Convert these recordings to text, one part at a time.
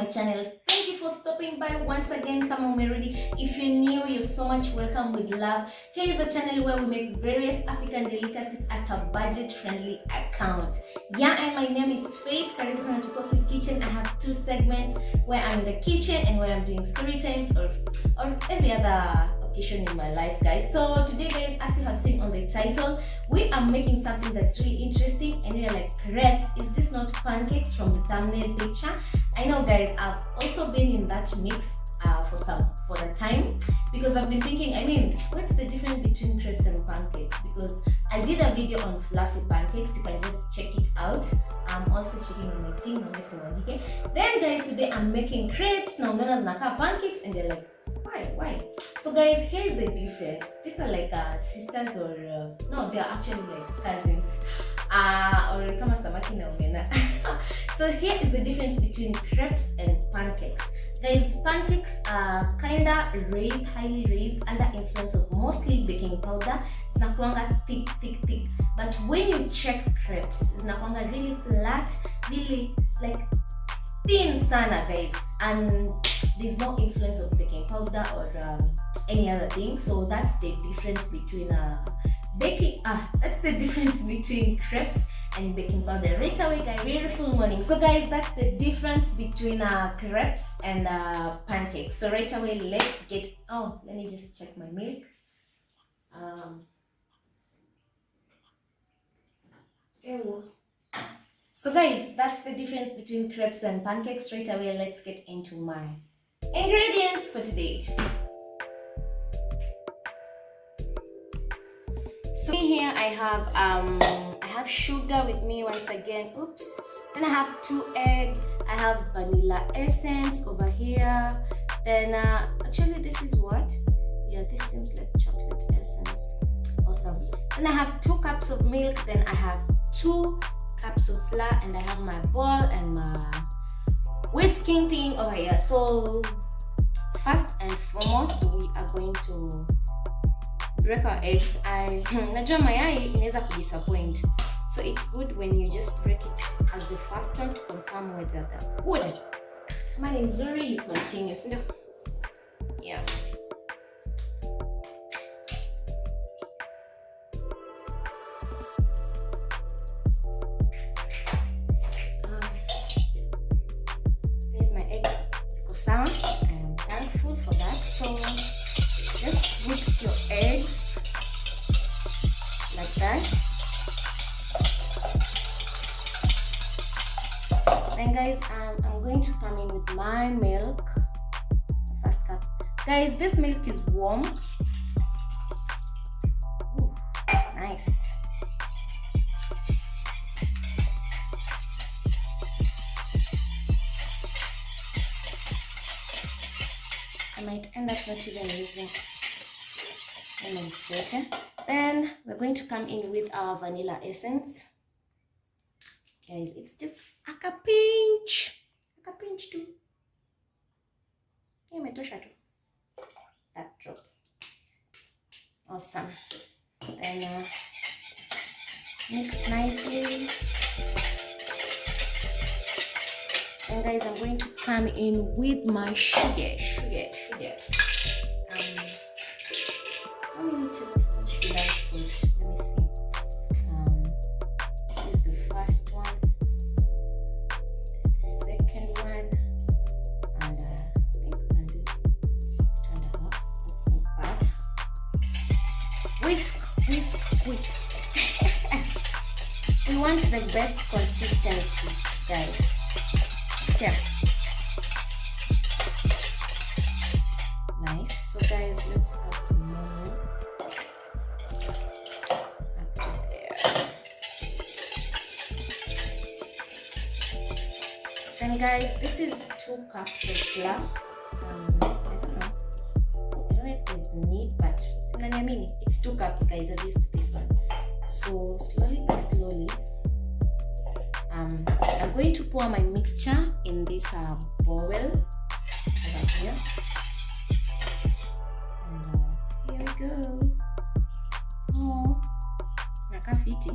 channel. Thank you for stopping by once again. Come on, Merudi. If you're new, you're so much welcome with love. Here is a channel where we make various African delicacies at a budget-friendly account. Yeah, and my name is Faith. Karibu sana to Koki's Kitchen. I have two segments where I'm in the kitchen and where I'm doing story times or every other occasion in my life, guys. So today, guys, as you have seen on the title, we are making something that's really interesting, and you're like, crepes, is this not pancakes from the thumbnail picture? I know, guys, I've also been in that mix for the time, because I've been thinking, I mean, what's the difference between crepes and pancakes? Because I did a video on fluffy pancakes. You can just check it out. I'm also checking on my team. Then, guys, today I'm making crepes. Now known as naka pancakes, and they're like, why? So, guys, here's the difference. These are like sisters, or no, they're actually like cousins, or kama samaki na omena. So here is the difference between crepes and pancakes. Guys, pancakes are kinda raised, highly raised, under influence of mostly baking powder. It's nakuanga thick. But when you check crepes, it's nakuanga really flat, really like thin sana, guys, and there's no influence of baking powder or any other thing. So that's the difference between that's the difference between crepes and baking powder. Right away, guys, beautiful morning. So, guys, that's the difference between crepes and pancakes. So right away, let's get, let me just check my milk. So, guys, that's the difference between crepes and pancakes. Right away, let's get into my ingredients for today. So here I have sugar with me once again. Oops. Then I have 2 eggs. I have vanilla essence over here. Then actually this is what? Yeah, this seems like chocolate essence. Awesome. Then I have 2 cups of milk. Then I have 2 cups of flour, and I have my bowl and my whisking thing over here. So first and foremost, we are going to break our eggs. Najua mayai inaweza kudisappoint, so it's good when you just break it as the first one to confirm whether they're good. Kama ni mzuri, you continue, sindio? Yeah. There's my eggs. Ziko sawa. I am thankful for that. So just mix your eggs like that. Then, guys, I'm going to come in with my milk. First cup. Guys, this milk is warm. Ooh, nice. I might end up not even using lemon water. Then we're going to come in with our vanilla essence. Guys, it's just a pinch too. That drop. Awesome. Then mix nicely. And, guys, I'm going to come in with my sugar. How many tablespoons should I put? Let me see. This is the first one. This is the second one. And I think we can do 2.5. That's not bad. Whisk. We want the best consistency, guys. Step. Nice. So, guys, let's add some more. Up to there. Then, guys, this is 2 cups of flour. I don't know if there's need, but it's 2 cups, guys. I've used this one. So slowly by slowly, I'm going to pour my mixture in this bowl over here. And here we go. Oh, nakafiti.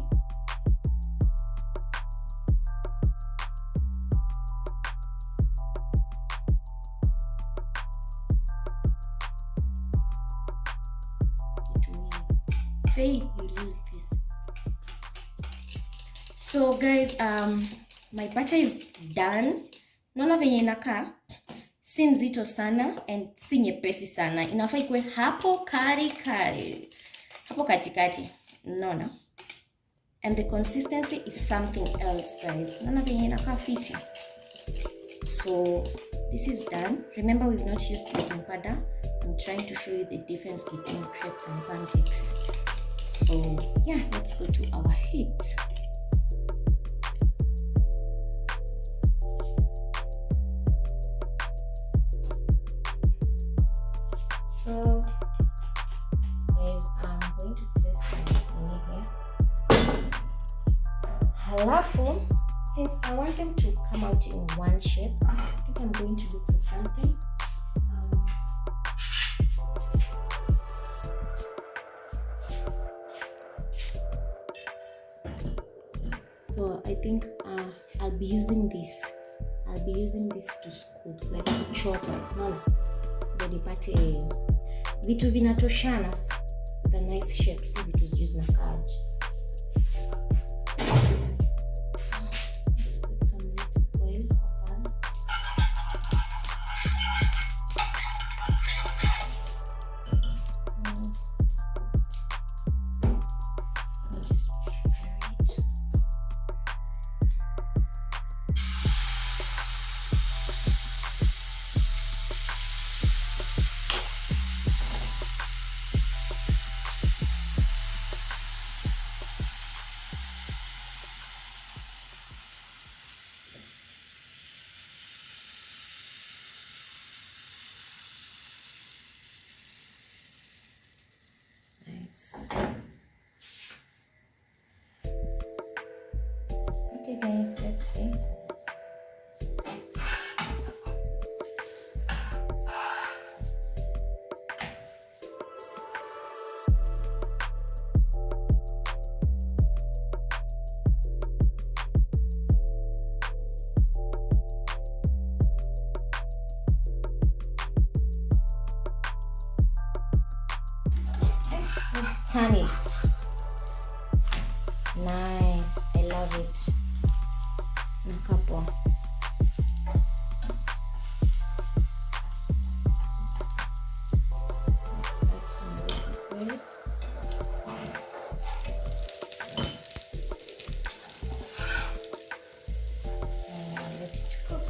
cafe, you use this. So guys, my butter is done. Naona venye inakaa si nzito sana and si nyepesi sana. Inafaa ikuwe hapo kari. Hapo katikati. Naona. And the consistency is something else, guys. Naona venye inakaa fiti. So this is done. Remember, we've not used baking powder. I'm trying to show you the difference between crepes and pancakes. So yeah, let's go to our heat. So guys, I'm going to place my here. Halafu, since I want them to come out in one shape, I think I'm going to look for something. So I think I'll be using this. I'll be using this to scoop, like kuchota. No, ndio nipate vitu vinatoshana, the nice shapes, si vitu use na kaji. Let's put some little oil kwa pan. I'll just prepare it. Nice. Okay guys, let's see. Let's turn it. Nice, I love it. Nakapo. Let's add some liquid oil. And let it cook.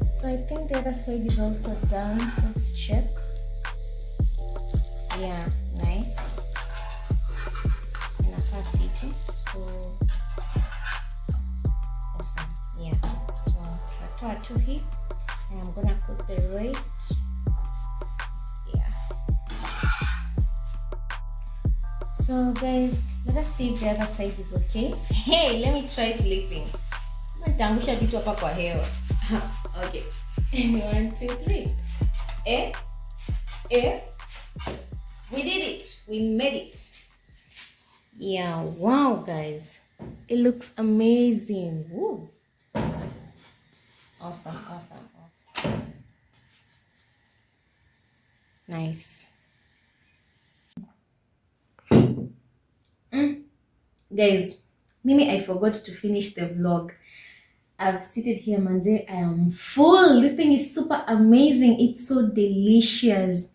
So I think the other side is also done. Let's check. Yeah, nice. Inakaa fiti. So awesome. Yeah. So tutatoa tu hii and I'm gonna cook the rest. Yeah. So guys, let us see if the other side is okay. Hey, let me try flipping. Nitangusha vitu hapa kwa hewa. Okay. 1, 2, 3. We did it. We made it. Yeah, wow guys. It looks amazing. Woo. Awesome. Nice. Guys, Mimi, I forgot to finish the vlog. I've seated here, manze. I am full. This thing is super amazing. It's so delicious.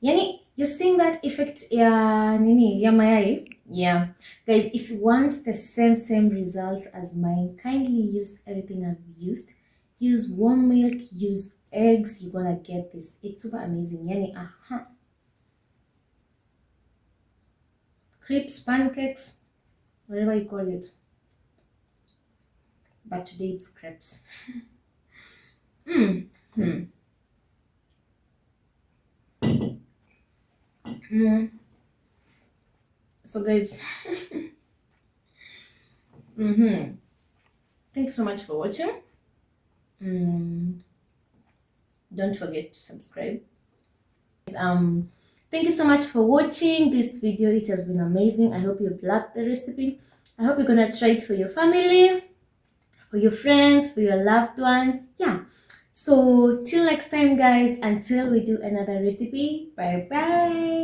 Yani, you're seeing that effect ya mayai? Yeah. Guys, if you want the same results as mine, kindly use everything I've used. Use warm milk, use eggs. You're gonna get this. It's super amazing. Yani, Crepes, pancakes, whatever you call it. But today it's crepes. So guys, thank you so much for watching. Don't forget to subscribe. Thank you so much for watching this video. It has been amazing. I hope you've loved the recipe. I hope you're gonna try it for your family, for your friends, for your loved ones. Yeah. So till next time guys, until we do another recipe, bye bye.